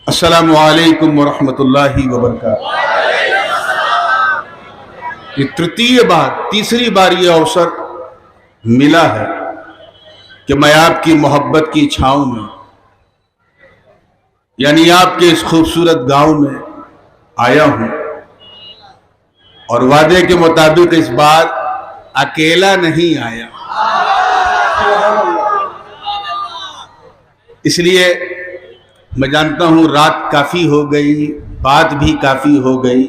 السلام علیکم ورحمۃ اللہ وبرکاتہ۔ یہ تیسری بار یہ اوسر ملا ہے کہ میں آپ کی محبت کی چھاؤں میں، یعنی آپ کے اس خوبصورت گاؤں میں آیا ہوں، اور وعدے کے مطابق اس بار اکیلا نہیں آیا، اس لیے میں جانتا ہوں رات کافی ہو گئی، بات بھی کافی ہو گئی،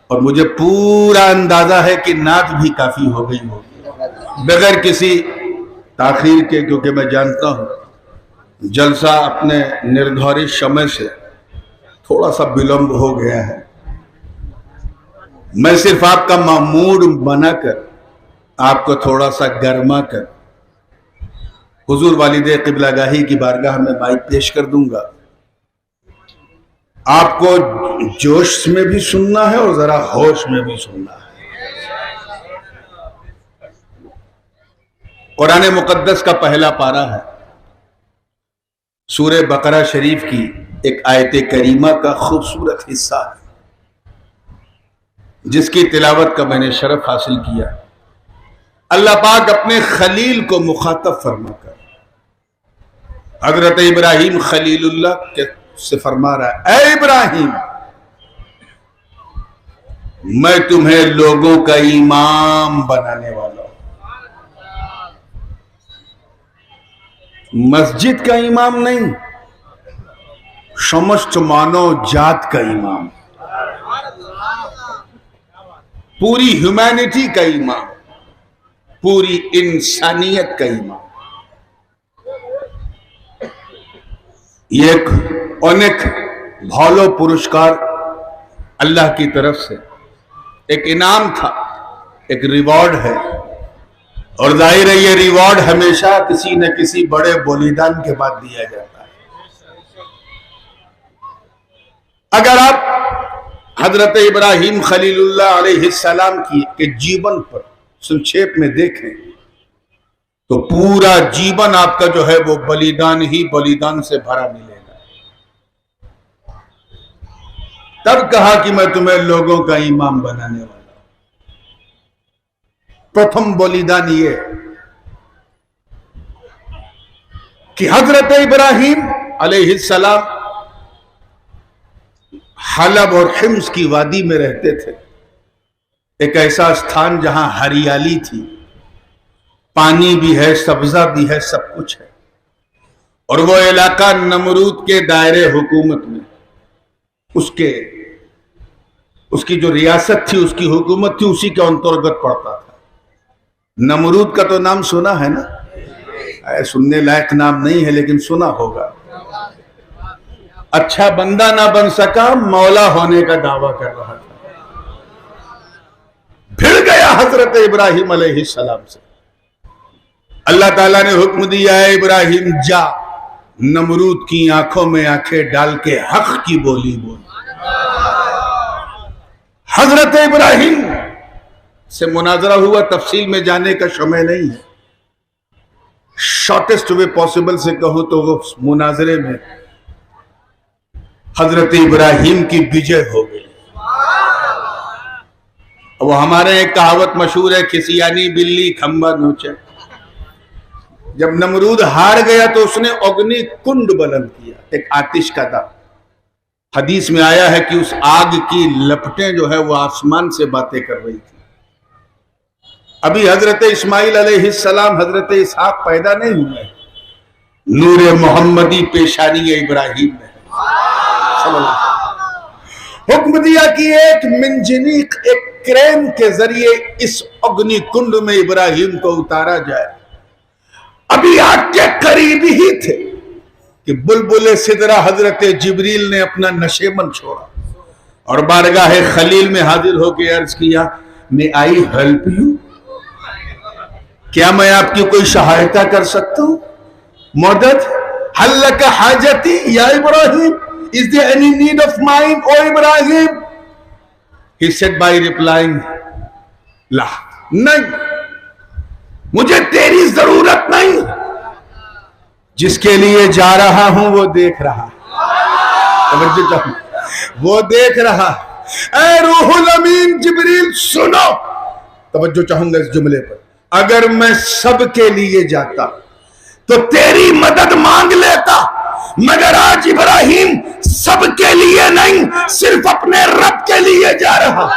اور مجھے پورا اندازہ ہے کہ نعت بھی کافی ہو گئی ہوگی بغیر کسی تاخیر کے، کیونکہ میں جانتا ہوں جلسہ اپنے نردھارت سمے سے تھوڑا سا بلمب ہو گیا ہے۔ میں صرف آپ کا موڈ بنا کر، آپ کو تھوڑا سا گرما کر حضور والد قبلہ گاہی کی بارگاہ میں مائک پیش کر دوں گا۔ آپ کو جوش میں بھی سننا ہے اور ذرا ہوش میں بھی سننا ہے۔ قرآن مقدس کا پہلا پارہ ہے، سورہ بقرہ شریف کی ایک آیت کریمہ کا خوبصورت حصہ ہے، جس کی تلاوت کا میں نے شرف حاصل کیا۔ اللہ پاک اپنے خلیل کو مخاطب فرما کر حضرت ابراہیم خلیل اللہ سے فرما رہا ہے، اے ابراہیم، میں تمہیں لوگوں کا امام بنانے والا ہوں۔ مسجد کا امام نہیں، سمست مانو جات کا امام، پوری ہیومینٹی کا امام، پوری انسانیت کا امام۔ یہ ایک انیک بھالو پرسکار اللہ کی طرف سے ایک انعام تھا، ایک ریوارڈ ہے، اور ظاہر ہے یہ ریوارڈ ہمیشہ کسی نہ کسی بڑے بلیدان کے بعد دیا جاتا ہے۔ اگر آپ حضرت ابراہیم خلیل اللہ علیہ السلام کے جیون پر سنکھیپ میں دیکھیں تو پورا جیون آپ کا جو ہے وہ بلیدان ہی بلیدان سے بھرا ملے گا۔ تب کہا کہ میں تمہیں لوگوں کا امام بنانے والا ہوں۔ پرتھم بلیدان یہ کہ حضرت ابراہیم علیہ السلام حلب اور حمص کی وادی میں رہتے تھے، ایک ایسا استھان جہاں ہریالی تھی، پانی بھی ہے، سبزہ بھی ہے، سب کچھ ہے، اور وہ علاقہ نمرود کے دائرے حکومت میں، اس کی جو ریاست تھی، اس کی حکومت تھی، اسی کے انترگت پڑتا تھا۔ نمرود کا تو نام سنا ہے نا؟ سننے لائق نام نہیں ہے لیکن سنا ہوگا۔ اچھا بندہ نہ بن سکا، مولا ہونے کا دعویٰ کر رہا تھا۔ بھڑ گیا حضرت ابراہیم علیہ السلام سے۔ اللہ تعالیٰ نے حکم دیا ہے ابراہیم جا، نمرود کی آنکھوں میں آنکھیں ڈال کے حق کی بولی بول۔ حضرت ابراہیم سے مناظرہ ہوا، تفصیل میں جانے کا شمع نہیں ہے، شارٹسٹ وے پاسبل سے کہوں تو وہ مناظرے میں حضرت ابراہیم کی بجے ہو گئی۔ وہ ہمارے ایک کہاوت مشہور ہے، کھسیانی بلی کھمبا نوچے۔ جب نمرود ہار گیا تو اس نے اگنی کنڈ بلند کیا، ایک آتش کا داں۔ حدیث میں آیا ہے کہ اس آگ کی لپٹیں جو ہے وہ آسمان سے باتیں کر رہی تھی۔ ابھی حضرت اسماعیل علیہ السلام، حضرت اسحاق پیدا نہیں ہوئے، نور محمدی پیشانی ابراہیم میں حکم دیا کہ ایک منجنیق، ایک کرین کے ذریعے اس اگنی کنڈ میں ابراہیم کو اتارا جائے۔ ابھی آگ کے قریب ہی تھے کہ بلبل سدرہ حضرت جبریل نے اپنا نشیمن چھوڑا اور بارگاہ خلیل میں حاضر ہو کے عرض کیا، میں آئی ہیلپ یو، کیا میں آپ کی کوئی سہایتا کر سکتا ہوں؟ مدد، حل لک حاجتی یا ابراہیم، is there any need of mine O Ibrahim? He said by replying لا، نہیں، مجھے تیری ضرورت نہیں، جس کے لیے جا رہا ہوں وہ دیکھ رہا ہے۔ توجہ چاہوں، وہ دیکھ رہا، اے روح الامین جبریل سنو، توجہ چاہوں گا اس جملے پر، اگر میں سب کے لیے جاتا تو تیری مدد مانگ لیتا، مگر آج ابراہیم سب کے لیے نہیں، صرف اپنے رب کے لیے جا رہا،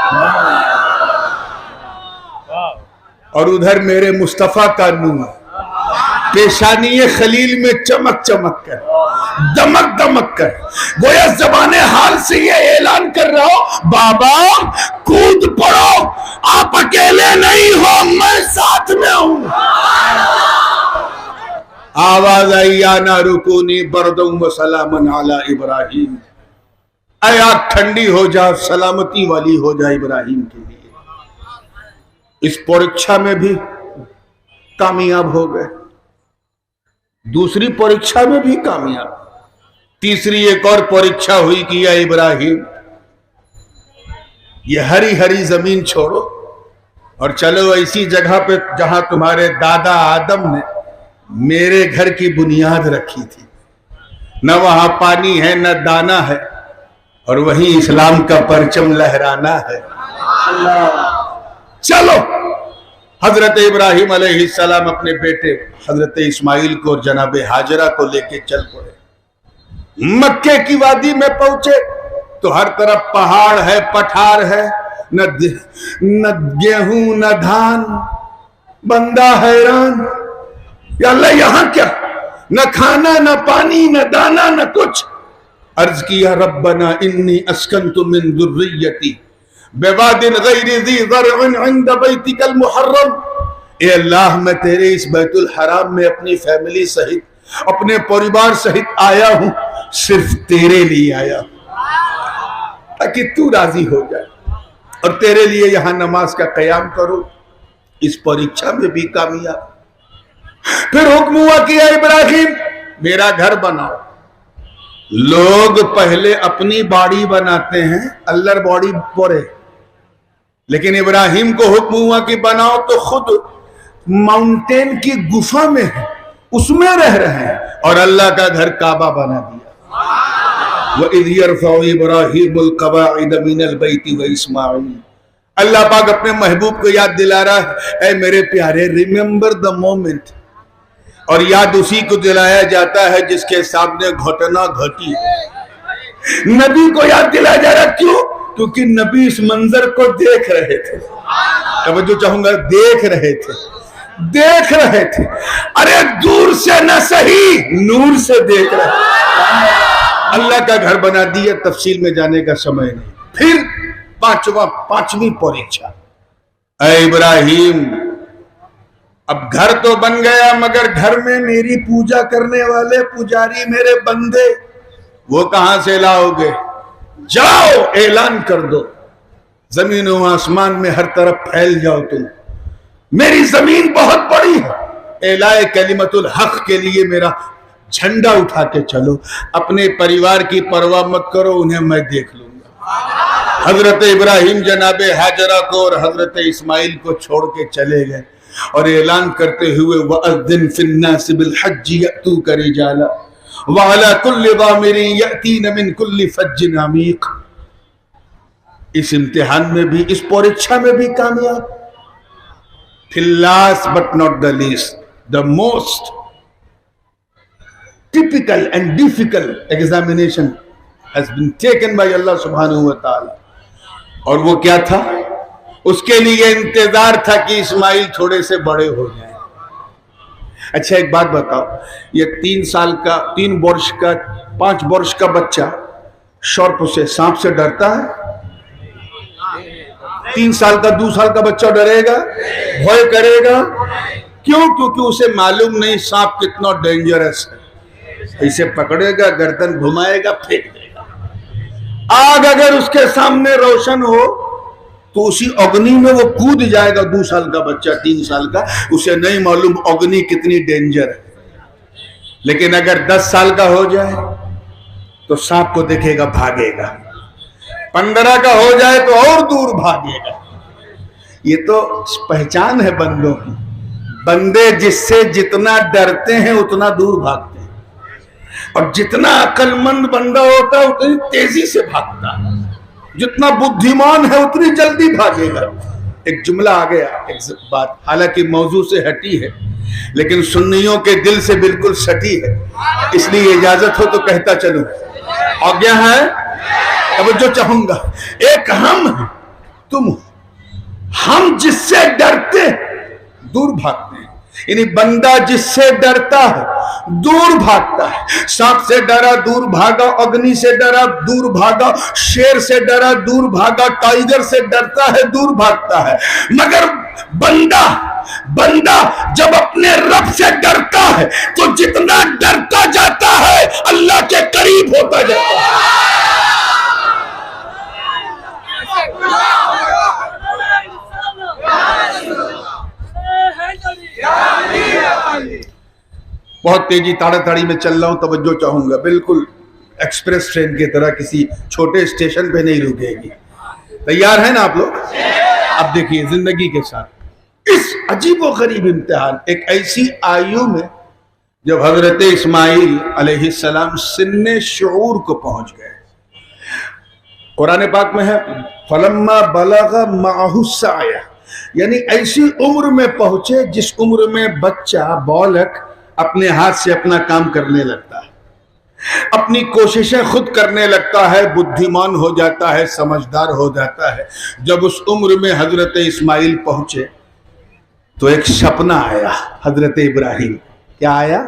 اور ادھر میرے مصطفیٰ کا نور پیشانی خلیل میں چمک چمک کر، دمک دمک کر، گویا زبان حال سے یہ اعلان کر رہا ہو، بابا کود پڑو، آپ اکیلے نہیں ہو، میں ساتھ میں ہوں۔ آواز آئی، یا نار کونی بردم و سلامن علی ابراہیم، اے آگ ٹھنڈی ہو جا، سلامتی والی ہو جا ابراہیم کے لیے۔ اس پریکشا میں بھی کامیاب ہو گئے، دوسری پریکشا میں بھی کامیاب، تیسری ایک اور پریکشا ہوئی کہ یا ابراہیم یہ ہری ہری زمین چھوڑو اور چلو ایسی جگہ پہ جہاں تمہارے دادا آدم نے میرے گھر کی بنیاد رکھی تھی، نہ وہاں پانی ہے نہ دانا ہے، اور وہیں اسلام کا پرچم لہرانا ہے۔ چلو، حضرت ابراہیم علیہ السلام اپنے بیٹے حضرت اسماعیل کو اور جناب ہاجرہ کو لے کے چل پڑے۔ مکے کی وادی میں پہنچے تو ہر طرف پہاڑ ہے، پٹھار ہے، نہ گیہوں نہ دھان، بندہ حیران، یا اللہ یہاں کیا، نہ کھانا نہ پانی نہ دانا نہ کچھ۔ عرض کیا ربنا انی اسکنت من ذریتی بواد غیر ذی زرع عند بیتک المحرم، اے اللہ میں تیرے اس بیت الحرام میں اپنی فیملی سہت، اپنے پریوار سہت آیا ہوں، صرف تیرے لیے آیا ہوں تاکہ تو راضی ہو جائے، اور تیرے لیے یہاں نماز کا قیام کرو۔ اس پریکشا میں بھی کامیاب۔ پھر حکم ہوا کہ اے ابراہیم میرا گھر بناؤ۔ لوگ پہلے اپنی باڑی بناتے ہیں، اللہ باڑی پورے، لیکن ابراہیم کو حکم ہوا کہ بناؤ تو خود ماؤنٹین کی گفا میں ہے، اس میں رہ رہے ہیں، اور اللہ کا گھر کعبہ بنا دیا۔ وَإِذْ يَرْفَعُ إِبْرَاهِيمُ الْقَوَاعِدَ مِنَ الْبَيْتِ وَإِسْمَاعِيلُ، اللہ پاک اپنے محبوب کو یاد دلا رہا ہے، اے میرے پیارے ریممبر دا مومنٹ، اور یاد اسی کو دلایا جاتا ہے جس کے سامنے گھٹنا گھٹی ہے۔ نبی کو یاد دلایا جا رہا، کیوں؟ کیونکہ نبی اس منظر کو دیکھ رہے تھے، توجہ چاہوں گا، دیکھ رہے تھے، ارے دور سے نہ صحیح، نور سے دیکھ رہے تھے۔ اللہ کا گھر بنا دیا، تفصیل میں جانے کا سمے نہیں۔ پھر پانچویں پریکشا، اے ابراہیم اب گھر تو بن گیا، مگر گھر میں میری پوجا کرنے والے پجاری میرے بندے، وہ کہاں سے لاؤ گے؟ جاؤ اعلان کر دو، زمین و آسمان میں ہر طرف پھیل جاؤ، تم میری زمین بہت بڑی ہے، اعلائے کلمت الحق کے لیے میرا جھنڈا اٹھا کے چلو، اپنے پریوار کی پرواہ مت کرو، انہیں میں دیکھ لوں گا۔ حضرت ابراہیم جناب ہاجرہ کو اور حضرت اسماعیل کو چھوڑ کے چلے گئے، اور اعلان کرتے ہوئے وَأَذِّن فِي النَّاسِ بِالْحَجِّ يَأْتُوكَ رِجَالًا وَعَلَى كُلِّ ضَامِرٍ يَأْتِينَ مِنْ كُلِّ فَجٍّ عَمِيقٍ۔ اس امتحان میں بھی، اس پریکشا میں بھی کامیاب۔ پھر last but not the least, the most typical and difficult examination has been taken by Allah subhanahu wa ta'ala، اور وہ کیا تھا؟ اس کے لیے انتظار تھا کہ اسماعیل تھوڑے سے بڑے ہو جائیں۔ اچھا ایک بات بتاؤ، یہ 3 سال کا، 3 برش کا، 5 برش کا بچہ شرپ سے، سانپ سے ڈرتا ہے؟ 3 سال کا، 2 سال کا بچہ ڈرے گا؟ بھوئے کرے گا؟ کیوں؟ کیونکہ اسے معلوم نہیں سانپ کتنا ڈینجرس ہے، اسے پکڑے گا، گردن گھمائے گا، پھینک دے گا۔ آگ اگر اس کے سامنے روشن ہو تو اسی اگنی میں وہ کود جائے گا۔ 2 سال کا بچہ، 3 سال کا، اسے نہیں معلوم اگنی کتنی ڈینجر ہے، لیکن اگر 10 سال کا ہو جائے تو سانپ کو دیکھے گا، بھاگے گا۔ 15 کا ہو جائے تو اور دور بھاگے گا۔ یہ تو پہچان ہے بندوں کی، بندے جس سے جتنا ڈرتے ہیں اتنا دور بھاگتے ہیں۔ اور جتنا عقل مند بندہ ہوتا ہے اتنی تیزی سے بھاگتا ہے، جتنا بدھیمان ہے اتنی جلدی بھاگے گا۔ ایک جملہ آ گیا، ایک بات حالانکہ موضوع سے ہٹی ہے لیکن سنیوں کے دل سے بالکل سٹی ہے، اس لیے اجازت ہو تو کہتا چلوں۔ اور کیا ہے؟ توجہ چاہوں گا۔ ایک ہم ہیں، تم ہو۔ ہم جس سے ڈرتے دور بھاگتے ہیں، یعنی بندہ جس سے ڈرتا ہے دور بھاگتا ہے۔ سانپ سے ڈرا دور بھاگا، اگنی سے ڈرا دور بھاگا، شیر سے ڈرا دور بھاگا، ٹائیگر سے ڈرتا ہے دور بھاگتا ہے۔ مگر بندہ جب اپنے رب سے ڈرتا ہے تو جتنا ڈرتا جاتا ہے اللہ کے قریب ہوتا جاتا ہے۔ بہت تیزی تاڑا تاڑی میں چل رہا ہوں، توجہ چاہوں گا، بالکل ایکسپریس ٹرین کی طرح کسی چھوٹے اسٹیشن پہ نہیں رکے گی۔ تیار ہیں نا آپ لوگ؟ اب دیکھیے زندگی کے ساتھ اس عجیب و غریب امتحان، ایک ایسی آیو میں جب حضرت اسماعیل علیہ السلام سن شعور کو پہنچ گئے، قرآن پاک میں ہے فَلَمَّا بَلَغَ مَعَهُ السَّعْيَ، یعنی ایسی عمر میں پہنچے جس عمر میں بچہ بالغ اپنے ہاتھ سے اپنا کام کرنے لگتا ہے، اپنی کوششیں خود کرنے لگتا ہے، بدھیمان ہو جاتا ہے، سمجھدار ہو جاتا ہے۔ جب اس عمر میں حضرت اسماعیل پہنچے تو ایک سپنا آیا حضرت ابراہیم۔ کیا آیا؟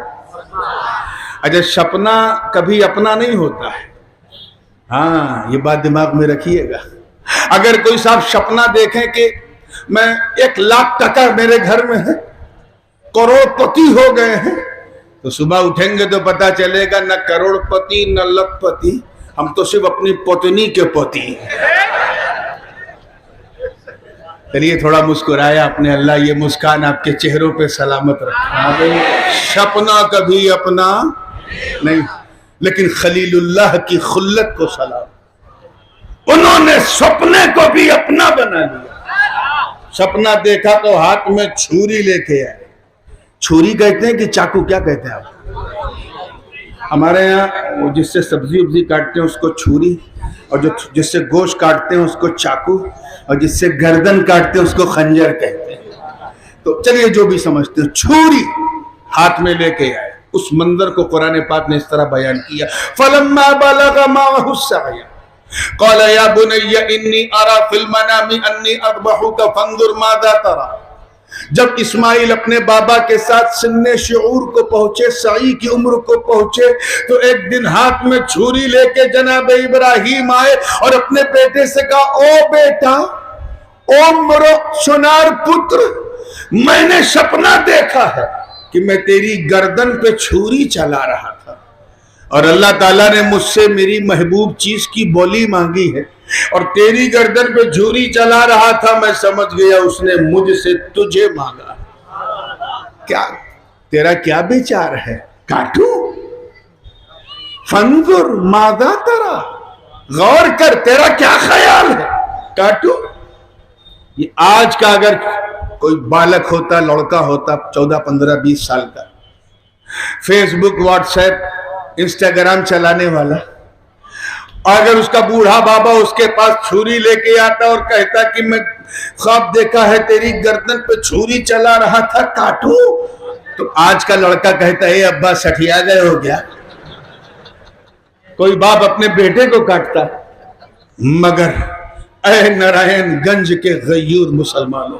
اچھا، سپنا کبھی اپنا نہیں ہوتا ہے، ہاں یہ بات دماغ میں رکھیے گا۔ اگر کوئی صاحب سپنا دیکھیں کہ میں 1,00,000 ٹکا میرے گھر میں ہے، کروڑ پتی ہو گئے ہیں، تو صبح اٹھیں گے تو پتا چلے گا نہ کروڑ پتی نہ لکھ پتی، ہم تو صرف اپنی پتنی کے پتی ہیں۔ چلیے تھوڑا مسکرایا اپنے، اللہ یہ مسکان آپ کے چہروں پہ سلامت رکھا۔ سپنا کبھی اپنا نہیں، لیکن خلیل اللہ کی خلت کو سلام، انہوں نے سپنے کو بھی اپنا بنا لیا۔ سپنا دیکھا تو ہاتھ میں چھری لے کے آئے۔ چھری کہتے ہیں کہ چاقو؟ کیا کہتے ہیں آپ؟ ہمارے یہاں جس سے سبزی وبزی کاٹتے ہیں اس کو چھری، اور جس سے گوشت کاٹتے ہیں اس کو چاقو، اور جس سے گردن کاٹتے ہیں اس کو خنجر کہتے ہیں۔ تو چلیے جو بھی سمجھتے ہیں، چھری ہاتھ میں لے کے آئے۔ اس منظر کو قرآن پاک نے اس طرح بیان کیا فَلَمَّا بَلَغَ مَعَهُ السَّعْيَ قَالَ يَا بُنَيَّ إِنِّي أَرَى فِي الْمَنَامِ أَنِّي أَذْبَحُكَ فَانظُرْ مَاذَا تَرَى۔ جب اسماعیل اپنے بابا کے ساتھ سن شعور کو پہنچے، سعی کی عمر کو پہنچے، تو ایک دن ہاتھ میں چھری لے کے جناب ابراہیم آئے اور اپنے بیٹے سے کہا او بیٹا، او مرو سنار پتر، میں نے سپنا دیکھا ہے کہ میں تیری گردن پہ چھری چلا رہا تھا، اور اللہ تعالیٰ نے مجھ سے میری محبوب چیز کی بولی مانگی ہے، اور تیری گردن پہ چھری چلا رہا تھا، میں سمجھ گیا اس نے مجھ سے تجھے مانگا۔ کیا تیرا کیا بیچار ہے؟ کاٹوں؟ فانظر ماذا ترى، غور کر تیرا کیا خیال ہے، کاٹوں؟ یہ آج کا اگر کوئی بالغ ہوتا، لڑکا ہوتا 14 15 20 سال کا، فیس بک واٹس ایپ انسٹاگرام چلانے والا، اگر اس کا بوڑھا بابا اس کے پاس چھری لے کے آتا اور کہتا کہ میں خواب دیکھا ہے تیری گردن پہ چھری چلا رہا تھا، کاٹوں؟ تو آج کا لڑکا کہتا ہے اے ابا سٹھیا گئے ہو گیا۔ کوئی باپ اپنے بیٹے کو کاٹتا، مگر اے نارائن گنج کے غیور مسلمانوں،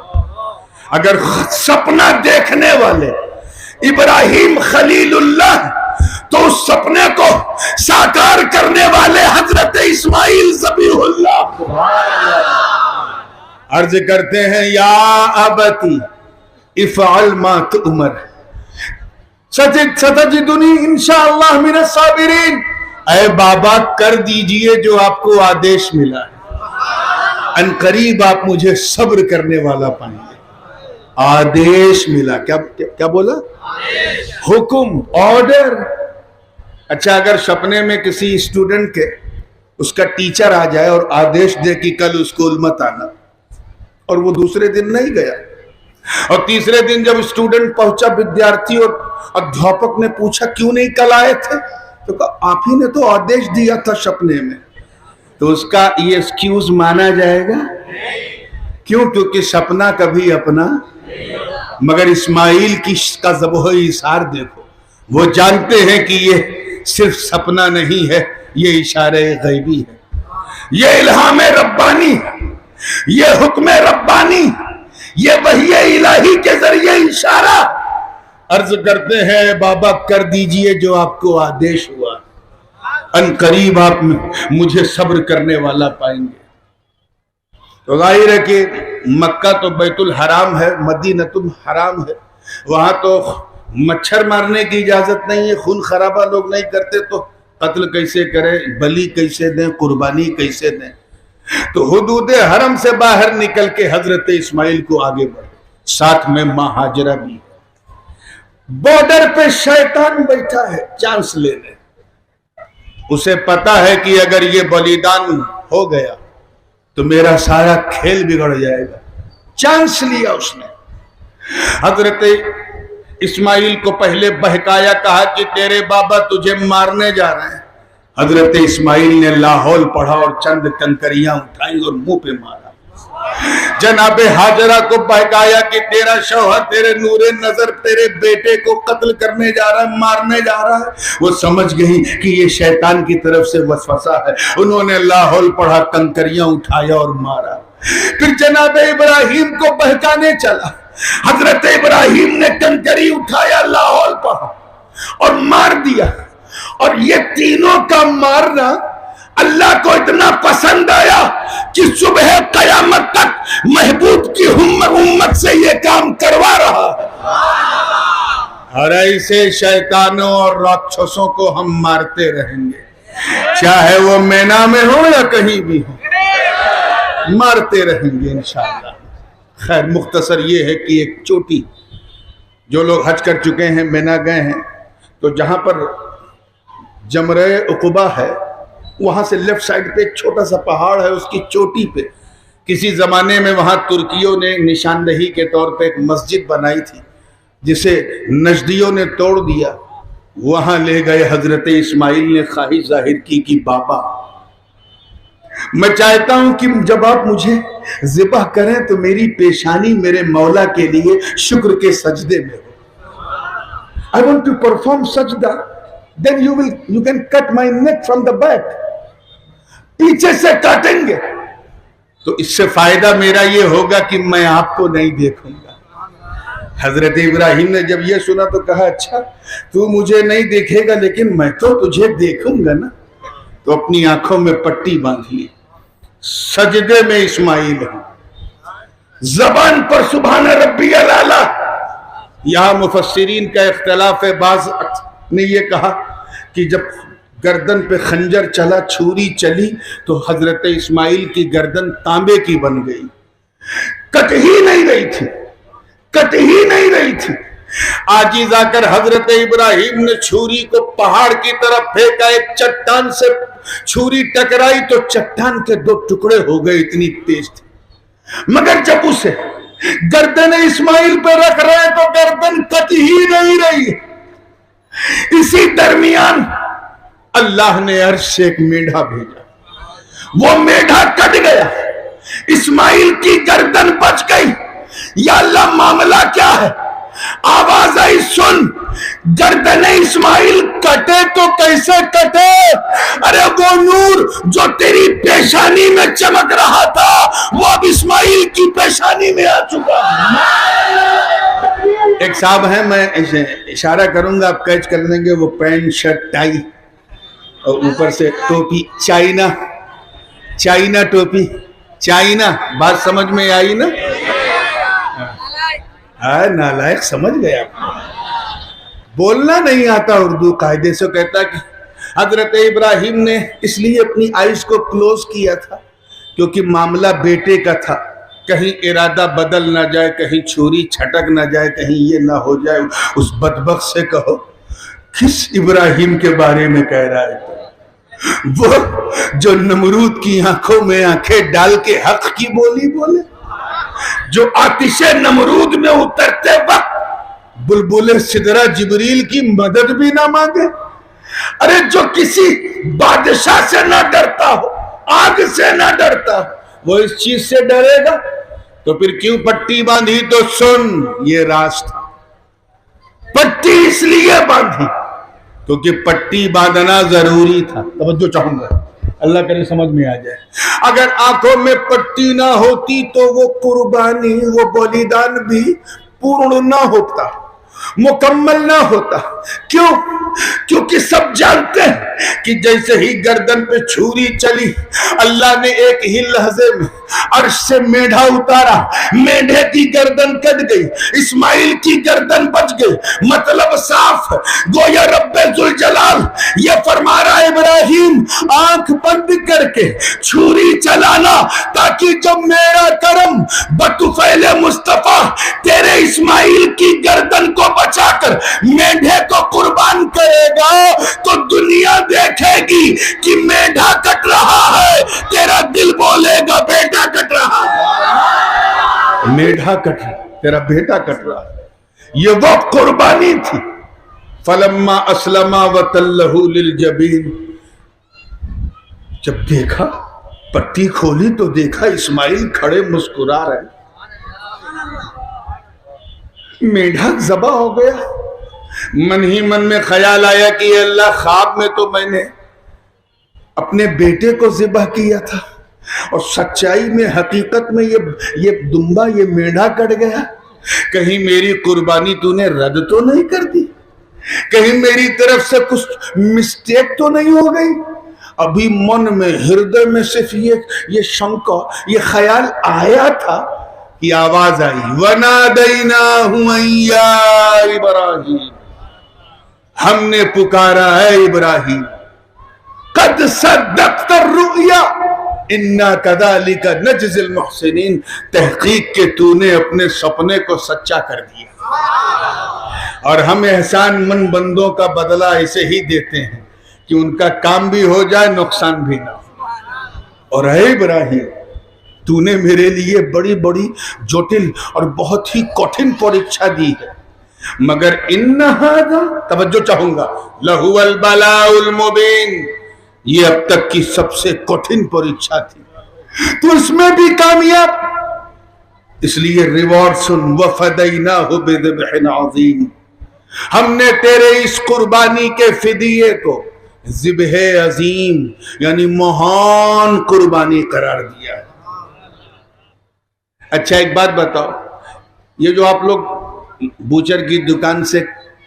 اگر سپنا دیکھنے والے ابراہیم خلیل اللہ تو اس سپنے کو ساکار کرنے والے حضرت اسماعیل ذبیح اللہ عرض کرتے ہیں یا ابتی افعل ما تؤمر ستجدنی انشاءاللہ من الصابرین، اے بابا کر دیجئے جو آپ کو آدیش ملا ہے، ان قریب آپ مجھے صبر کرنے والا پائیں گے۔ آدیش ملا، کیا بولا؟ حکم، آرڈر۔ اچھا اگر سپنے میں کسی اسٹوڈنٹ کے اس کا ٹیچر آ جائے اور آدیش دے کہ کل اسکول مت آنا، اور وہ دوسرے دن نہیں گیا، اور تیسرے دن جب اسٹوڈنٹ پہنچا ودیارتھی اور ادھیاپک نے پوچھا کیوں نہیں کل آئے تھے، تو کہا آپ ہی نے تو آدیش دیا تھا سپنے میں. تو اس کا یہ ایکسکیوز مانا جائے گا؟ کیوں؟ کیونکہ سپنا کبھی اپنا. مگر اسماعیل کا ذبح و ایثار دیکھو، وہ جانتے ہیں کہ یہ صرف سپنا نہیں ہے، یہ اشارہ غیبی ہے، یہ الہام ربانی، یہ حکم ربانی، یہ وحی الہی کے ذریعے اشارہ. عرض کرتے ہیں بابا کر دیجئے جو آپ کو آدیش ہوا، ان قریب آپ مجھے صبر کرنے والا پائیں گے. تو ظاہر ہے کہ مکہ تو بیت الحرام ہے، مدینۃ الحرام ہے، وہاں تو مچھر مارنے کی اجازت نہیں ہے، خون خرابہ لوگ نہیں کرتے، تو قتل کیسے کریں، بلی کیسے دیں، قربانی کیسے دیں. تو حدود حرم سے باہر نکل کے حضرت اسماعیل کو آگے بڑھے، ساتھ میں ماں ہاجرہ بھی. بارڈر پہ شیطان بیٹھا ہے چانس لینے. اسے پتا ہے کہ اگر یہ بلیدان ہو گیا تو میرا سارا کھیل بگڑ جائے گا. چانس لیا اس نے. حضرت اسماعیل کو پہلے بہکایا، کہا کہ تیرے بابا تجھے مارنے جا رہے ہیں. حضرت اسماعیل نے لاحول پڑھا اور چند کنکریاں اٹھائی اور منہ پہ مارا. جناب ہاجرہ کو بہکایا کہ تیرا شوہر تیرے نور نظر تیرے بیٹے کو قتل کرنے جا رہا ہے، مارنے جا رہا ہے. وہ سمجھ گئی کہ یہ شیطان کی طرف سے وسوسہ ہے. انہوں نے لاحول پڑھا، کنکریاں اٹھایا اور مارا. پھر جناب ابراہیم کو بہکانے چلا. حضرت ابراہیم نے کنکری اٹھایا، لاحول پڑھا اور مار دیا. اور یہ تینوں کا مارنا اللہ کو اتنا پسند آیا کہ صبح قیامت تک محبوب کی امت سے یہ کام کروا رہا ہے. اور ایسے شیطانوں اور راکشسوں کو ہم مارتے رہیں گے، چاہے وہ مینا میں ہو یا کہیں بھی ہو، مارتے رہیں گے انشاءاللہ. خیر مختصر یہ ہے کہ ایک چوٹی، جو لوگ حج کر چکے ہیں، مینا گئے ہیں، تو جہاں پر جمرہ عقبہ ہے وہاں سے لیفٹ سائڈ پہ ایک چھوٹا سا پہاڑ ہے. اس کی چوٹی پہ کسی زمانے میں وہاں ترکیوں نے نشاندہی کے طور پہ ایک مسجد بنائی تھی جسے نجدیوں نے توڑ دیا. وہاں لے گئے. حضرت اسماعیل نے خواہش ظاہر کی کہ بابا میں چاہتا ہوں کہ جب آپ مجھے ذبح کریں تو میری پیشانی میرے مولا کے لیے شکر کے سجدے میں ہو. I want to perform sajda, then you can cut my neck from the back. پیچھے سے کاٹیں گے تو اس سے فائدہ میرا یہ ہوگا کہ میں آپ کو نہیں دیکھوں گا. حضرت ابراہیم نے جب یہ سنا تو کہا اچھا تو مجھے نہیں دیکھے گا لیکن میں تو تجھے دیکھوں گا نا. تو اپنی آنکھوں میں پٹی باندھ لی. سجدے میں اسماعیل ہے، زبان پر سبحان ربی الاعلی. یہاں مفسرین کا اختلاف ہے. بعض نے یہ کہا کہ جب گردن پہ خنجر چلا، چھری چلی، تو حضرت اسماعیل کی گردن تانبے کی بن گئی. کٹ ہی نہیں رہی تھی، کٹ ہی نہیں رہی تھی. عاجز آ کر حضرت ابراہیم نے چھری کو پہاڑ کی طرف پھینکا. ایک چٹان سے چھری ٹکرائی تو چٹان کے 2 ٹکڑے ہو گئے، اتنی تیز تھی. مگر جب اسے گردن اسماعیل پہ رکھ رہے تو گردن کٹ ہی نہیں رہی. اسی درمیان اللہ نے عرش سے ایک میڈھا بھیجا. وہ میڈھا کٹ گیا، اسماعیل کی گردن بچ گئی. یا اللہ معاملہ کیا ہے؟ آواز آئی سن، گردن اسماعیل کٹے تو کیسے کٹے؟ ارے وہ نور جو تیری پیشانی میں چمک رہا تھا وہ اب اسماعیل کی پیشانی میں آ چکا. ایک صاحب ہیں، میں اشارہ کروں گا آپ کیچ کر لیں گے. وہ پینٹ شرٹ ٹائی اور اوپر سے ٹوپی، چائنا ٹوپی، چائنا. بات سمجھ میں آئی نا؟ نالائق سمجھ گیا. بولنا نہیں آتا اردو قاعدے سے. کہتا کہ حضرت ابراہیم نے اس لیے اپنی آئیز کو کلوز کیا تھا کیونکہ معاملہ بیٹے کا تھا. کہیں ارادہ بدل نہ جائے، کہیں چھری چھٹک نہ جائے، کہیں یہ نہ ہو جائے. اس بدبخت سے کہو کس ابراہیم کے بارے میں کہہ رہا ہے؟ وہ جو نمرود کی آنکھوں میں آنکھیں ڈال کے حق کی بولی بولے، جو آتش نمرود میں اترتے وقت بلبل سدرہ جبریل کی مدد بھی نہ مانگے. ارے جو کسی بادشاہ سے نہ ڈرتا ہو، آگ سے نہ ڈرتا ہو، وہ اس چیز سے ڈرے گا؟ تو پھر کیوں پٹی باندھی؟ تو سن، یہ راز تھا۔ پٹی اس لیے باندھی کیونکہ پٹی باندھنا ضروری تھا۔ توجہ چاہوں گا، اللہ کرے سمجھ میں آ جائے۔ اگر آنکھوں میں پٹی نہ ہوتی تو وہ قربانی، وہ بلیدان بھی پورن نہ ہوتا، مکمل نہ ہوتا۔ کیوں؟ کیونکہ سب جانتے ہیں کہ جیسے ہی گردن پہ چھری چلی، اللہ نے ایک ہی لحظے میں عرش سے میڈھا اتارا، میڈھے کی گردن کٹ گئی، اسماعیل کی گردن بچ گئی۔ مطلب صاف، گویا رب ذوالجلال یہ فرما رہا ہے ابراہیم آنکھ بند کر کے چھری چلانا، تاکہ جب میرا کرم بطفیل مصطفیٰ تیرے اسماعیل کی گردن کو بچا کر میڈھے کو قربان کرے گا تو دنیا دیکھے گی کہ میڈھا کٹ رہا ہے، تیرا دل بولے گا بیٹا کٹ رہا ہے، میڈھا کٹ رہا ہے، تیرا بیٹا کٹ رہا ہے۔ یہ وہ قربانی تھی۔ فلما اسلما وتلہ للجبین، جب دیکھا، پٹی کھولی تو دیکھا اسماعیل کھڑے مسکرا رہے، میڈھا ذبح ہو گیا۔ من ہی من میں خیال آیا کہ اے اللہ، خواب میں تو میں نے اپنے بیٹے کو ذبح کیا تھا، اور سچائی میں، حقیقت میں یہ دمبا، یہ میڈھا کٹ گیا۔ کہیں میری قربانی تو نے رد تو نہیں کر دی؟ کہیں میری طرف سے کچھ مسٹیک تو نہیں ہو گئی؟ ابھی من میں، ہردے میں صرف یہ شنکا، یہ خیال آیا تھا کہ آواز آئی، وَنَادَيْنَاهُ أَن يَا إِبْرَاهِيمُ، ہم نے پکارا ہے ابراہیم، قد صدقت الرؤیا انا كذلك نجزي المحسنین، تحقیق کہ تو نے اپنے سپنے کو سچا کر دیا، اور ہم احسان من بندوں کا بدلہ ایسے ہی دیتے ہیں کہ ان کا کام بھی ہو جائے، نقصان بھی نہ ہو۔ اور اے ابراہیم، تو نے میرے لیے بڑی بڑی جٹل اور بہت ہی کٹھن پریکشا دی ہے، مگر ان ھذا، توجہ چاہوں گا، لہو البلاء المبین، یہ اب تک کی سب سے کٹھن پریکشا تھی، تو اس میں بھی کامیاب۔ اس لیے ریوارڈ سن، وفدیناہ بذبح عظیم، ہم نے تیرے اس قربانی کے فدیے کو ذبح عظیم یعنی مہان قربانی قرار دیا ہے۔ اچھا ایک بات بتاؤ، یہ جو آپ لوگ بوچر کی دکان سے،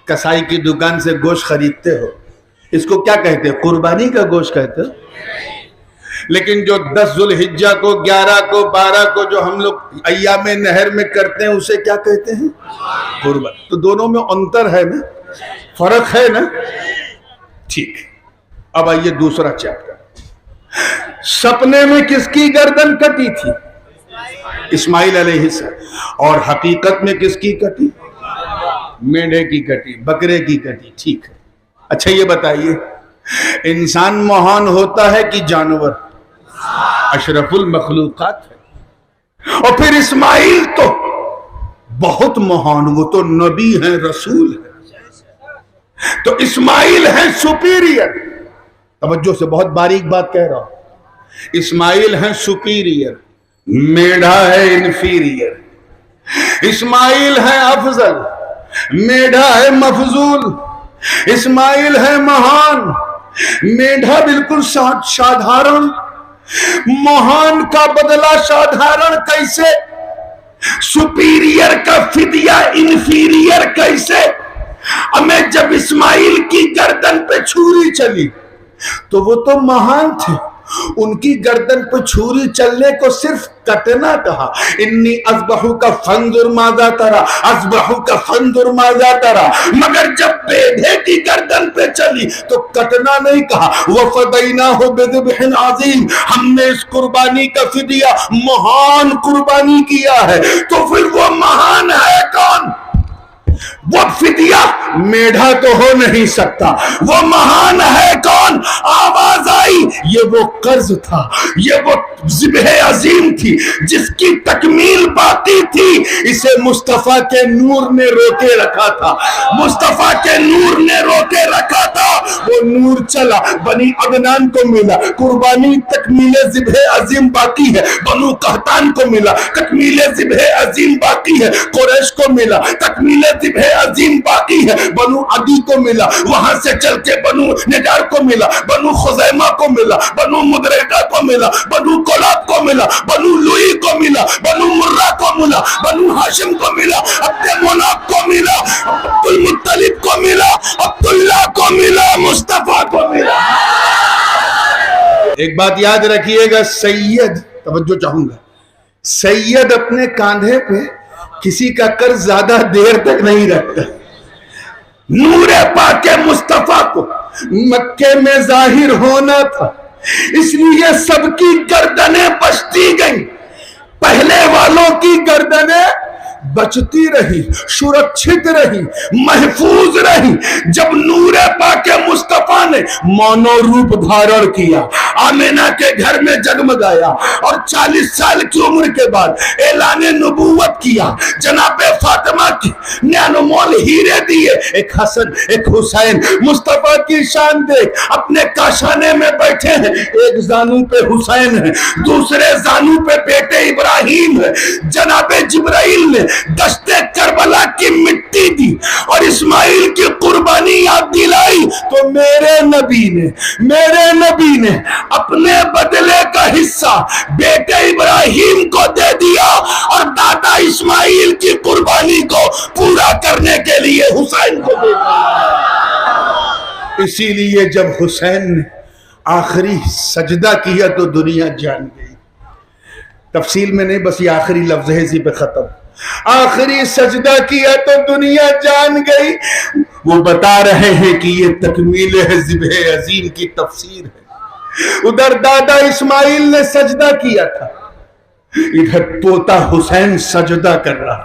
کسائی کی دکان سے گوشت خریدتے ہو، اس کو کیا کہتے ہیں؟ قربانی کا گوشت کہتے ہو؟ لیکن جو 10 ذوالحجہ کو، 11 کو، 12 کو جو ہم لوگ ایام نہر میں کرتے ہیں، اسے کیا کہتے ہیں؟ قربان۔ تو دونوں میں انتر ہے نا، فرق ہے نا؟ ٹھیک۔ اب آئیے دوسرا چیپٹر۔ سپنے میں کس کی گردن کٹی تھی؟ اسماعیل علیہ السلام۔ اور حقیقت میں کس کی کٹی؟ میڈھے کی کٹی، بکرے کی کٹی، ٹھیک ہے۔ اچھا یہ بتائیے، انسان مہان ہوتا ہے کہ جانور؟ اشرف المخلوقات ہے۔ اور پھر اسماعیل تو بہت مہان، وہ تو نبی ہیں، رسول ہیں، تو اسماعیل ہیں سپیریئر۔ توجہ سے، بہت باریک بات کہہ رہا ہوں، اسماعیل ہیں سپیریئر، میڈھا ہے انفیریئر۔ اسماعیل ہے افضل، میڈھا ہے مفضول۔ اسماعیل ہے مہان، میڈھا بالکل سادھارن۔ مہان کا بدلہ سادھارن کیسے؟ سپیریئر کا فدیہ انفیریئر کیسے؟ ہمیں جب اسماعیل کی گردن پہ چھری چلی تو وہ تو مہان تھے، ان کی گردن پہ چھری چلنے کو صرف کٹنا کہا، انی اذبحک فانظر ماذا تری، اذبحک فانظر ماذا تری، مگر جب بیٹھے کی گردن پہ چلی تو کٹنا نہیں کہا، وفدیناہ بذبح عظیم، ہم نے اس قربانی کا فدیہ مہان قربانی کیا ہے۔ تو پھر وہ مہان ہے کون؟ وہ فدیہ میڈھا تو ہو نہیں سکتا، وہ مہان ہے کون؟ آواز آئی یہ وہ قرض تھا، یہ وہ ذبح عظیم تھی جس کی تکمیل باقی تھی، اسے مصطفیٰ کے نور نے روکے رکھا تھا، مصطفیٰ کے نور نے روکے رکھا تھا، وہ نور چلا، بنی عدنان کو ملا، قربانی تکمیل ذبح عظیم باقی ہے، بنو قحطان کو ملا، تکمیل ذبح عظیم باقی ہے، قریش کو ملا، تکمیل ذبح عظیم باقی ہے، بنو عدی کو ملا، وہاں سے چل کے بنو نجار کو ملا، بنو خزیمہ کو ملا، بنو مدرکہ کو ملا، بنو کلاب کو ملا، بنو لوئی کو ملا، بنو مرہ کو ملا، بنو ہاشم کو ملا، عبد مناف کو ملا، عبد المطلب کو ملا، عبداللہ کو ملا، مصطفیٰ کو ملا۔ ایک بات یاد رکھیے گا، سید، توجہ چاہوں گا، سید اپنے کاندھے پہ کسی کا قرض زیادہ دیر تک نہیں رکھتا۔ نور پاک مصطفیٰ کو مکے میں ظاہر ہونا تھا، اس لیے سب کی گردنیں بچتی گئیں، پہلے والوں کی گردنیں بچتی رہی، سرکشت رہی، محفوظ رہی۔ جب نور پاک مصطفیٰ نے مانو روپ دھارن کیا، آمینہ کے گھر میں جگمگایا، اور 40 سال کی عمر کے بعد اعلان نبوت کیا، جناب فاطمہ کی نینمول ہیرے دیے، ایک حسن ایک حسین، مصطفیٰ کی شان دیکھ، اپنے کاشانے میں بیٹھے ہیں، ایک زانو پہ حسین ہے، دوسرے زانو پہ بیٹے ابراہیم ہے، جناب جبرائیل نے دشت کربلا کی مٹی دی اور اسماعیل کی قربانی یاد دلائی، تو میرے نبی نے اپنے بدلے کا حصہ بیٹے ابراہیم کو دے دیا، اور دادا اسماعیل کی قربانی کو پورا کرنے کے لیے حسین کو دے دیا۔ اسی لیے جب حسین نے آخری سجدہ کیا تو دنیا جان گئی۔ تفصیل میں نہیں، بس یہ آخری لفظ ہے، اسی پہ ختم۔ آخری سجدہ کیا تو دنیا جان گئی۔ وہ بتا رہے ہیں کہ یہ تکمیل ذبح عظیم کی تفسیر ہے۔ ادھر دادا اسماعیل نے سجدہ کیا تھا، ادھر پوتا حسین سجدہ کر رہا۔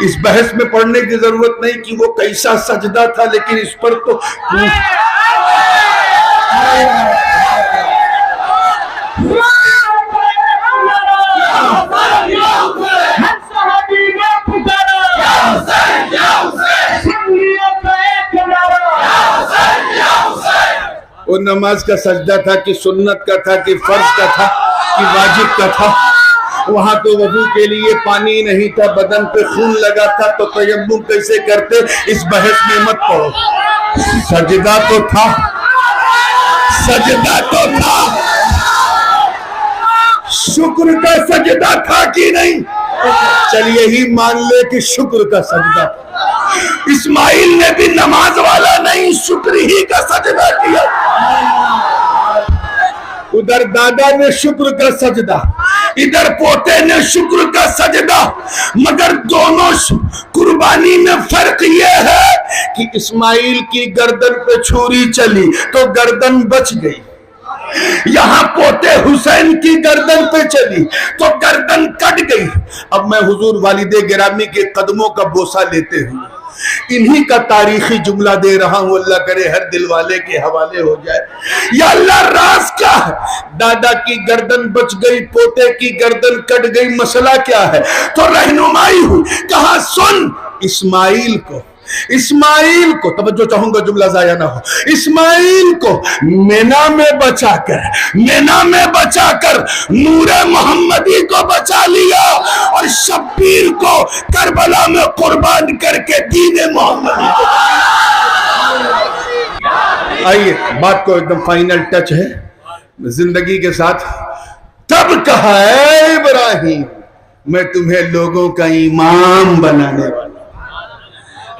اس بحث میں پڑھنے کی ضرورت نہیں کہ وہ کیسا سجدہ تھا، لیکن اس پر تو وہ نماز کا سجدہ تھا کہ سنت کا تھا کہ فرض کا تھا کہ واجب کا تھا؟ وہاں تو وضو کے لیے پانی نہیں تھا، بدن پہ خون لگا تھا، تو تیمم کیسے کرتے؟ اس بحث میں مت پڑھو۔ سجدہ تو تھا، سجدہ تو تھا، شکر کا سجدہ تھا کہ نہیں؟ چلیے ہی مان لے کہ شکر کا سجدہ تھا۔ اسماعیل نے بھی نماز والا نہیں، شکر ہی کا سجدہ کیا۔ ادھر دادا نے شکر کا سجدہ، ادھر پوتے نے شکر کا سجدہ، مگر دونوں قربانی میں فرق یہ ہے کہ اسماعیل کی گردن پہ چھری چلی تو گردن بچ گئی، یہاں پوتے حسین کی گردن پہ چلی تو گردن کٹ گئی۔ اب میں حضور والد گرامی کے قدموں کا بوسہ لیتے ہوئے انہی کا تاریخی جملہ دے رہا ہوں، اللہ کرے ہر دل والے کے حوالے ہو جائے۔ یا اللہ راز کیا ہے؟ دادا کی گردن بچ گئی، پوتے کی گردن کٹ گئی، مسئلہ کیا ہے؟ تو رہنمائی ہوئی، کہا سن، اسماعیل کو توجہ چاہوں گا جملہ ضائع نہ ہو، اسماعیل کو مینا میں بچا کر نور محمدی کو بچا لیا، اور شبیر کو کربلا میں قربان کر کے دین محمدی کو۔ آئیے بات کو ایک دم فائنل ٹچ ہے زندگی کے ساتھ۔ تب کہا اے ابراہیم میں تمہیں لوگوں کا امام بنانے والا۔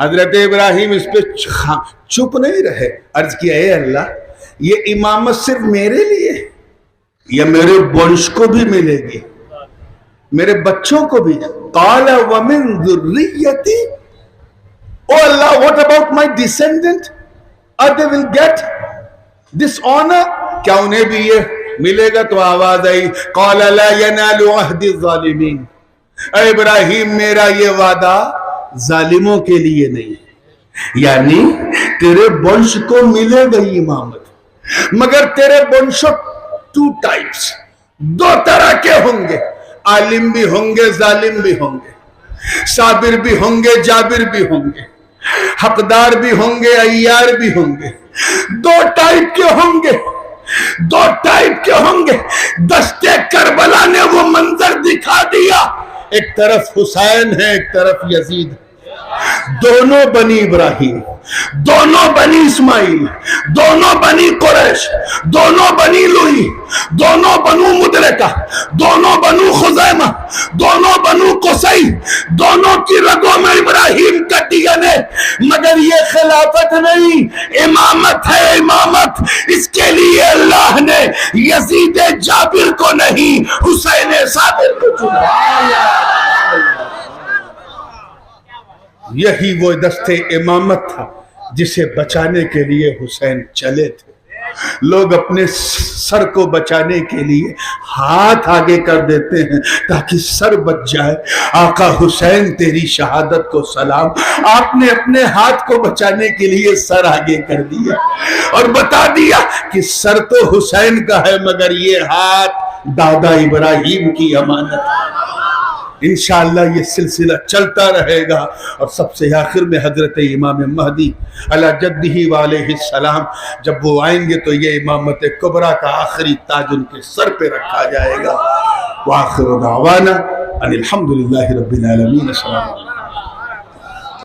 حضرت ابراہیم اس پہ چپ نہیں رہے، عرض کیا اے اللہ یہ امامت صرف میرے لیے یا میرے ونش کو بھی ملے گی، میرے بچوں کو بھی؟ قال ومن ذریتی، او اللہ what about my descendant? They will get this honor؟ کیا انہیں بھی یہ ملے گا؟ تو آواز آئی قال لا ینال عہد الظالمین، اے ابراہیم میرا یہ وعدہ ظالموں کے لیے نہیں. یعنی تیرے ونش کو ملے گا امامت، مگر تیرے ونشوں 2 ٹائپس، 2 طرح کے ہوں گے. عالم بھی ہوں گے، ظالم بھی ہوں گے، صابر بھی ہوں گے، جابر بھی ہوں گے، حقدار بھی ہوں گے، عیار بھی ہوں گے. 2 ٹائپ کے ہوں گے، 2 ٹائپ کے ہوں گے. دشتے کربلا نے وہ منظر دکھا دیا. ایک طرف حسین ہے، ایک طرف یزید. دونوں بنی ابراہیم، دونوں بنی اسماعیل، دونوں بنی قریش، دونوں بنی لوئی، دونوں بنو مدرکہ، دونوں بنو خزیمہ، دونوں بنو قصی، دونوں کی رگوں میں ابراہیم کا ڈی این اے. مگر یہ خلافت نہیں، امامت ہے. امامت اس کے لیے اللہ نے یزید جابر کو نہیں، حسین صابر کو چنا. یہی وہ دست امامت تھا جسے بچانے کے لیے حسین چلے تھے. لوگ اپنے سر کو بچانے کے لیے ہاتھ آگے کر دیتے ہیں تاکہ سر بچ جائے. آقا حسین تیری شہادت کو سلام. آپ نے اپنے ہاتھ کو بچانے کے لیے سر آگے کر دیا اور بتا دیا کہ سر تو حسین کا ہے مگر یہ ہاتھ دادا ابراہیم کی امانت ہے. انشاءاللہ یہ سلسلہ چلتا رہے گا. اور سب سے آخر میں حضرت امام مہدی علی جدہ وعلیہ السلام جب وہ آئیں گے تو یہ امامت کبریٰ کا آخری تاج ان کے سر پہ رکھا جائے گا. وآخر دعوانا ان الحمدللہ رب العالمین. السلام علیکم.